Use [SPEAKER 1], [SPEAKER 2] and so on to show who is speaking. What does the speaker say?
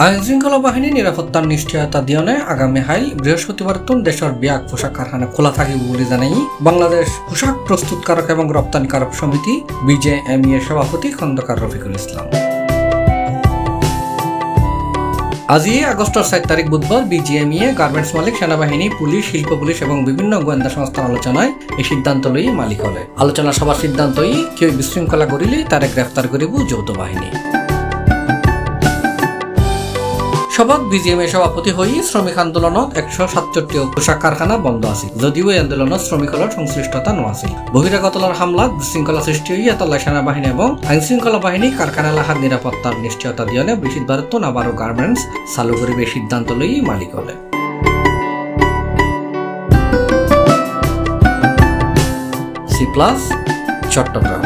[SPEAKER 1] আইনশৃঙ্খলা বাহিনী নিরাপত্তার নিশ্চয়তা দিয়নে আগামী হাইল বৃহস্পতিবার দেশের ব্যাগ পোশাক কারখানা খোলা থাকিব বলে জানাই বাংলাদেশ পোশাক প্রস্তুতকারক এবং রপ্তানিকারক সমিতি BJME এর সভাপতি খন্দকার রফিকুল ইসলাম। আজি আগস্টের 7 তারিখ বুধবার BJME গার্মেন্টস মালিক, সেনাবাহিনী, পুলিশ, শিল্প পুলিশ এবং বিভিন্ন গোয়েন্দা সংস্থার আলোচনায় এই সিদ্ধান্ত লই মালিক হলে। আলোচনা সভার সিদ্ধান্তই কেউ বিশৃঙ্খলা করিলে তারে গ্রেফতার করিব যৌথ বাহিনী। সভাত BJME সভাপতি হয়ে শ্রমিক আন্দোলনত 167টি পোশাক কারখানা বন্ধ আছে, যদিও এই আন্দোলনত শ্রমিকদের সংশ্লিষ্টতা নছিল। বহিরাগতর হামলাত বিশৃঙ্খলা সৃষ্টি হয়ে এতলা সেনাবাহিনী এবং আইনশৃঙ্খলা বাহিনী কারখানা এলাকার নিরাপত্তার নিশ্চয়তা দিয়নে বৃহৎ ভারত আবারও গার্মেন্টস চালু করিবে সিদ্ধান্ত লই মালিক হলে। C+ চট্টগ্রাম।